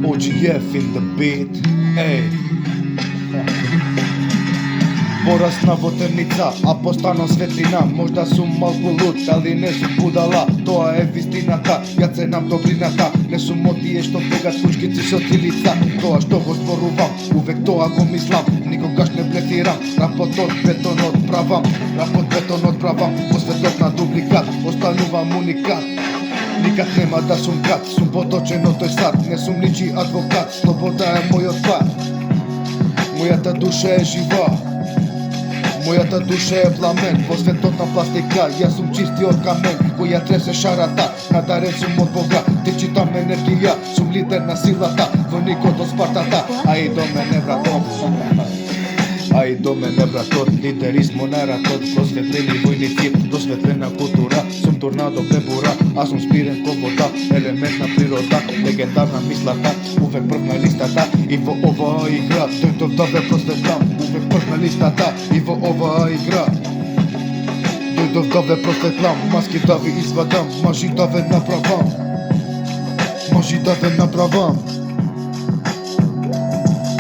OGF in the beat, ej. Порасна во темница, а постанам светлина. Можда сум малку луд, али не сум будала. Тоа е вистината, ја ценам добрината. Не сум од тие што бегат кучкици со тилица. Тоа што го зборувам, увек тоа го мислам. Никогаш не блефирам, рапот бетонот правам. Во светот на дубликат, останувам уникат. Никад нема да сум кат, сум поточен од тој сад. Не сум ничи адвокат, слобода е мојот пат. Мојата душа е жива, мојата душа е пламен. Во светот на пластика, јас сум чисти од камен. Која тресе шарата, надарен сум од Бога. Ти читам енергија, сум лидер на силата. Војникот од Спартата, а и до мене братот. А и до мене братот, лидеризмо на ратот. Просветлени војници, просветлена култура. Сум торнадо бебура, а сум спирен ко вода. Елемент на природа, легендарна мислата. Увек прв на листата и во оваа игра. Дојдов да ве просветлам, увек прв на листата и во оваа игра. Дојдов да ве просветлам, маски да ви извадам, мажи да ве направам.